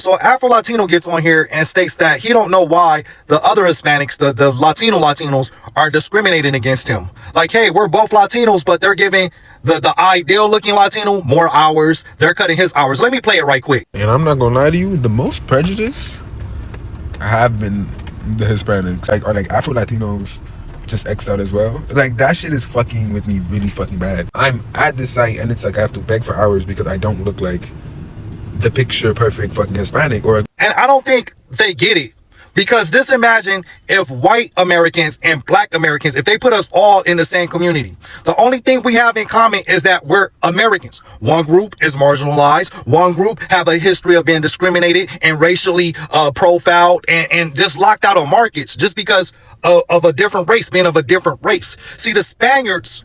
So Afro Latino gets on here and states that he don't know why the other Hispanics, the Latinos are discriminating against him. Like, hey, we're both Latinos, but they're giving the ideal looking Latino more hours. They're cutting his hours. Let me play it right quick. And I'm not gonna lie to you, the most prejudice have been the Hispanics, or Afro Latinos just X'd out as well. Like, that shit is fucking with me really fucking bad. I'm at this site and it's like I have to beg for hours because I don't look like the picture perfect fucking Hispanic. And I don't think they get it. Because just imagine if white Americans and black Americans, if they put us all in the same community, the only thing we have in common is that we're Americans. One group is marginalized. One group have a history of being discriminated and racially profiled and just locked out of markets just because of a different race, being of a different race. See, the Spaniards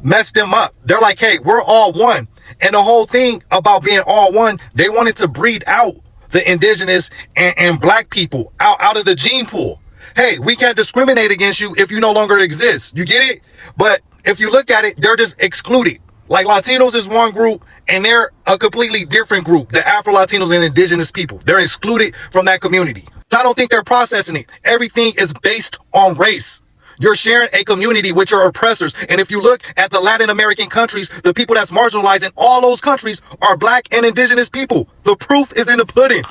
messed them up. They're like, hey, we're all one. And the whole thing about being all one, they wanted to breed out the indigenous and black people out of the gene pool. Hey, we can't discriminate against you if you no longer exist. You get it? But if you look at it, they're just excluded. Like, Latinos is one group and they're a completely different group. The Afro Latinos and indigenous people, they're excluded from that community. I don't think they're processing it. Everything is based on race. You're sharing a community with your oppressors. And if you look at the Latin American countries, the people that's marginalized in all those countries are black and indigenous people. The proof is in the pudding.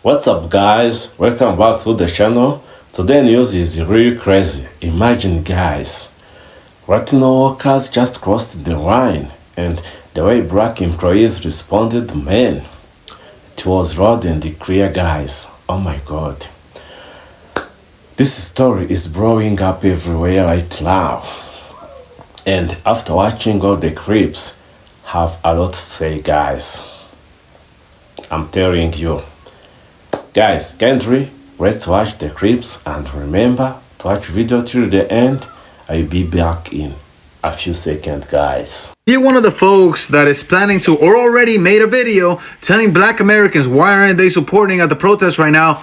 What's up, guys? Welcome back to the channel. Today news is really crazy. Imagine, guys, Latino workers just crossed the line, and the way black employees responded, man, it was loud and clear, guys. Oh my god. This story is blowing up everywhere right now, and after watching all the clips, have a lot to say, guys. I'm telling you. Guys, kindly, let's watch the clips, and remember to watch video till the end. I'll be back in a few seconds, guys. You're one of the folks that is planning to or already made a video telling black Americans why aren't they supporting at the protest right now.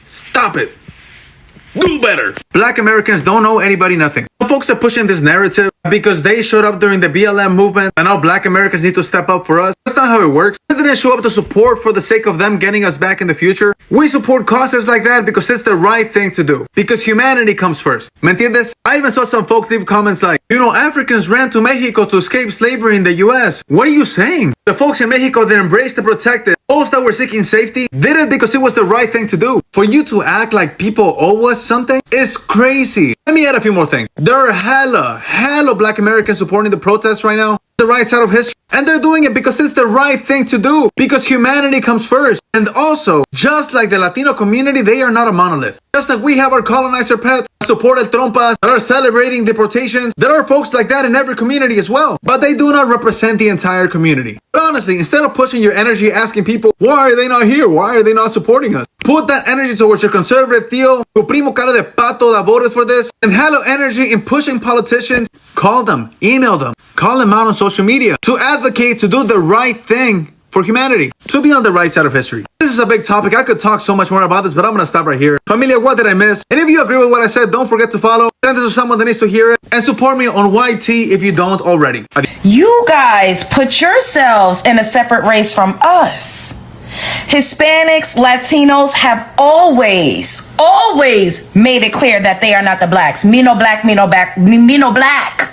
Stop it. Do better. Black Americans don't owe anybody nothing. Folks are pushing this narrative because they showed up during the BLM movement and now black Americans need to step up for us. That's not how it works. We didn't show up to support for the sake of them getting us back in the future. We support causes like that because it's the right thing to do. Because humanity comes first. ¿Me entiendes? I even saw some folks leave comments like, you know, Africans ran to Mexico to escape slavery in the US. What are you saying? The folks in Mexico that embraced the protected, those that were seeking safety, did it because it was the right thing to do. For you to act like people owe us something is crazy. Let me add a few more things. There are hella black Americans supporting the protests right now, the right side of history, and they're doing it because it's the right thing to do, because humanity comes first. And also, just like the Latino community, they are not a monolith. Just like we have our colonizer pets, supported trompas that are celebrating deportations, there are folks like that in every community as well, but they do not represent the entire community. But honestly, instead of pushing your energy asking people, why are they not here? Why are they not supporting us? Put that energy towards your conservative tío, tu primo cara de pato that voted for this, and hello energy in pushing politicians. Call them, email them, call them out on social media to advocate to do the right thing for humanity, to be on the right side of history. This is a big topic. I could talk so much more about this, but I'm gonna stop right here. Familia, what did I miss? And if you agree with what I said, don't forget to follow, send this to someone that needs to hear it, and support me on YT if you don't already. You guys put yourselves in a separate race from us. Hispanics, Latinos have always made it clear that they are not the blacks. Me no black, me no black, me no black.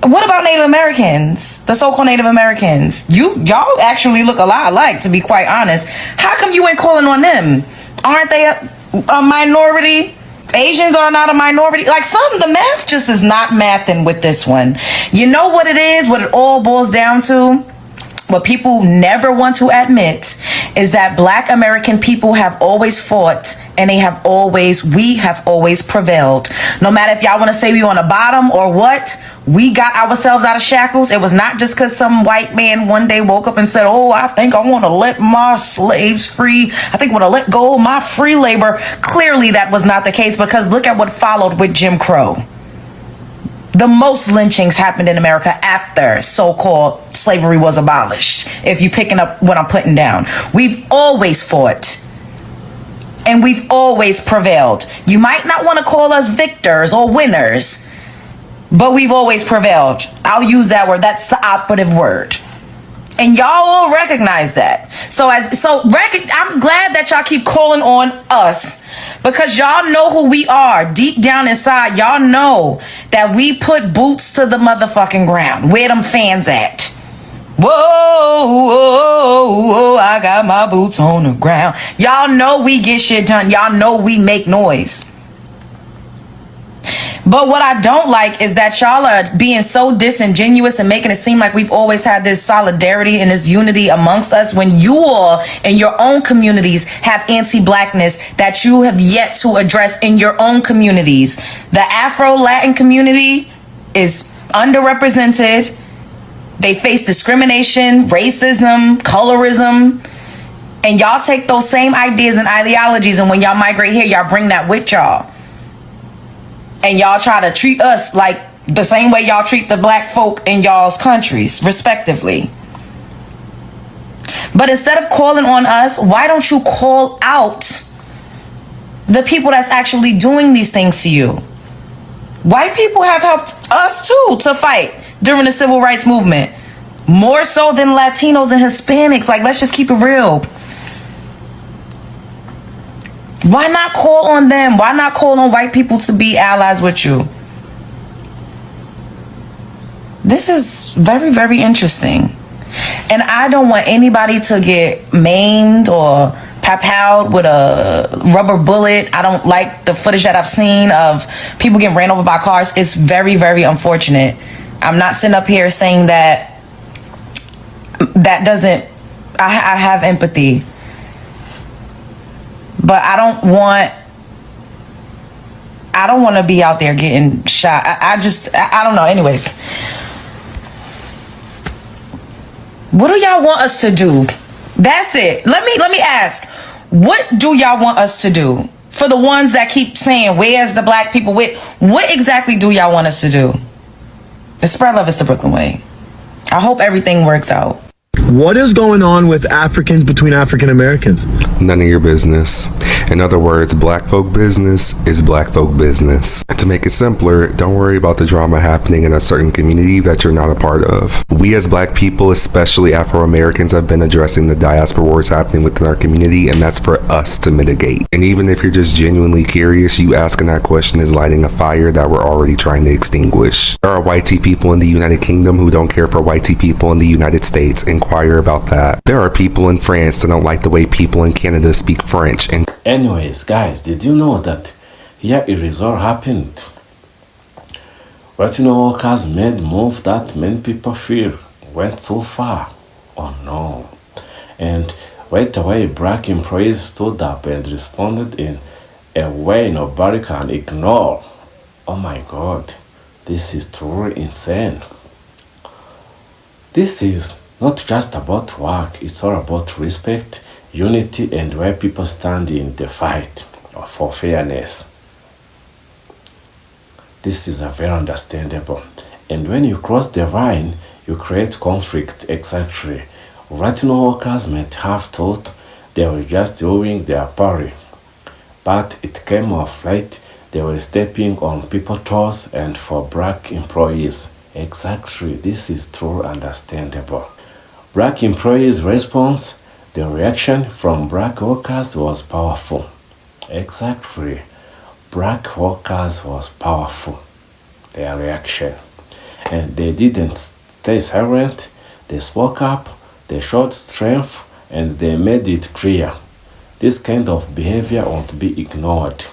What about Native Americans? The so-called Native Americans? Y'all actually look a lot alike, to be quite honest. How come you ain't calling on them? Aren't they a minority? Asians are not a minority. Like, the math just is not mathing with this one. You know what it is? What it all boils down to? What people never want to admit is that black American people have always fought, and we have always prevailed. No matter if y'all want to say we on the bottom or what, we got ourselves out of shackles. It was not just because some white man one day woke up and said, oh, I think I want to let my slaves free. I think I want to let go of my free labor. Clearly that was not the case, because look at what followed with Jim Crow. The most lynchings happened in America after so-called slavery was abolished. If you're picking up what I'm putting down, we've always fought and we've always prevailed. You might not want to call us victors or winners, but we've always prevailed. I'll use that word. That's the operative word. And y'all all recognize that. I'm glad that y'all keep calling on us because y'all know who we are deep down inside. Y'all know that we put boots to the motherfucking ground. Where them fans at? Whoa, whoa, whoa, I got my boots on the ground. Y'all know we get shit done. Y'all know we make noise. But what I don't like is that y'all are being so disingenuous and making it seem like we've always had this solidarity and this unity amongst us when you all in your own communities have anti-blackness that you have yet to address in your own communities. The Afro Latin community is underrepresented. They face discrimination, racism, colorism, and y'all take those same ideas and ideologies, and when y'all migrate here, y'all bring that with y'all. And y'all try to treat us like the same way y'all treat the black folk in y'all's countries, respectively. But instead of calling on us, why don't you call out the people that's actually doing these things to you? White people have helped us too to fight during the civil rights movement, more so than Latinos and Hispanics. Like, let's just keep it real. Why not call on them? Why not call on white people to be allies with you? This is very, very interesting. And I don't want anybody to get maimed or pop-out with a rubber bullet. I don't like the footage that I've seen of people getting ran over by cars. It's very, very unfortunate. I'm not sitting up here saying that doesn't, I have empathy. But I don't want to be out there getting shot. I don't know. Anyways. What do y'all want us to do? That's it. Let me ask. What do y'all want us to do? For the ones that keep saying, where's the black people? What exactly do y'all want us to do? The spread love is the Brooklyn way. I hope everything works out. What is going on with Africans between African Americans? None of your business. In other words, black folk business is black folk business. To make it simpler, don't worry about the drama happening in a certain community that you're not a part of. We as black people, especially Afro-Americans, have been addressing the diaspora wars happening within our community, and that's for us to mitigate. And even if you're just genuinely curious, you asking that question is lighting a fire that we're already trying to extinguish. There are white people in the United Kingdom who don't care for white people in the United States. Inquire about that. There are people in France that don't like the way people in Canada speak French. And anyways, guys, did you know that here a result happened? Latino workers made move that many people fear went too far. Oh no. And right away, black employees stood up and responded in a way nobody can ignore. Oh my god, this is truly insane. This is not just about work, it's all about respect, unity, and where people stand in the fight for fairness. This is a very understandable. And when you cross the line, you create conflict. Exactly. Latino workers might have thought they were just doing their party, but it came off right. They were stepping on people's toes, and for black employees. Exactly. This is truly understandable. Black employees' response, the reaction from black workers was powerful. Exactly. Black workers was powerful, their reaction. And they didn't stay silent, they spoke up, they showed strength, and they made it clear. This kind of behavior won't be ignored.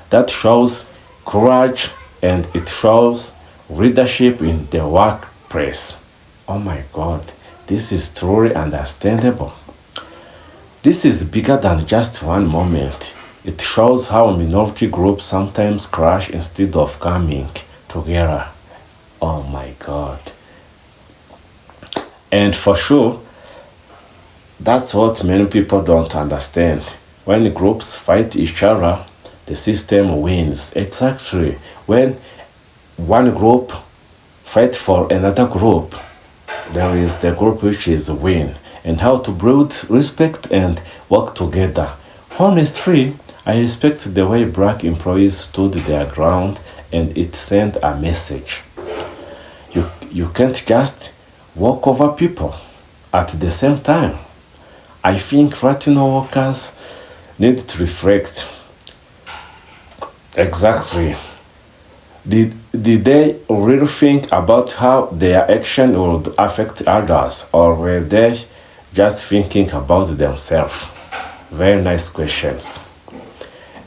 That shows courage, and it shows leadership in the workplace. Oh my god, this is truly understandable. This is bigger than just one moment. It shows how minority groups sometimes crash instead of coming together. Oh my god. And for sure, that's what many people don't understand. When groups fight each other, the system wins. Exactly. When one group fights for another group, there is the group which is win. And how to build respect and work together. Honestly, I respect the way black employees stood their ground, and it sent a message. You can't just walk over people. At the same time, I think Latino workers need to reflect. Exactly. Did they really think about how their action would affect others, or were they just thinking about themselves? Very nice questions.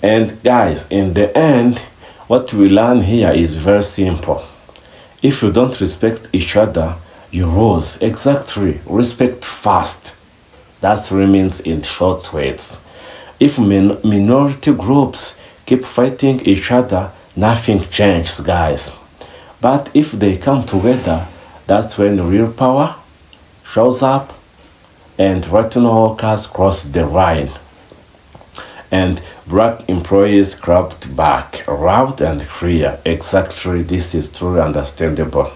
And guys, in the end, what we learn here is very simple. If you don't respect each other, you lose. Exactly. Respect first. That remains in short words. If minority groups keep fighting each other, nothing changes, guys. But if they come together, that's when real power shows up and Latino workers cross the line. And black employees clapped back, loud and clear. Exactly, this is truly understandable.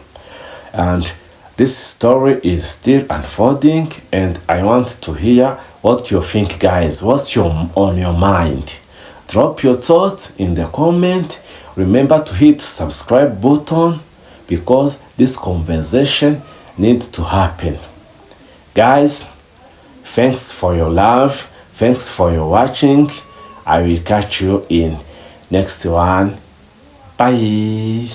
And this story is still unfolding, and I want to hear what you think, guys. What's on your mind? Drop your thoughts in the comment. Remember to hit subscribe button because this conversation needs to happen. Guys, thanks for your love. Thanks for your watching. I will catch you in next one. Bye.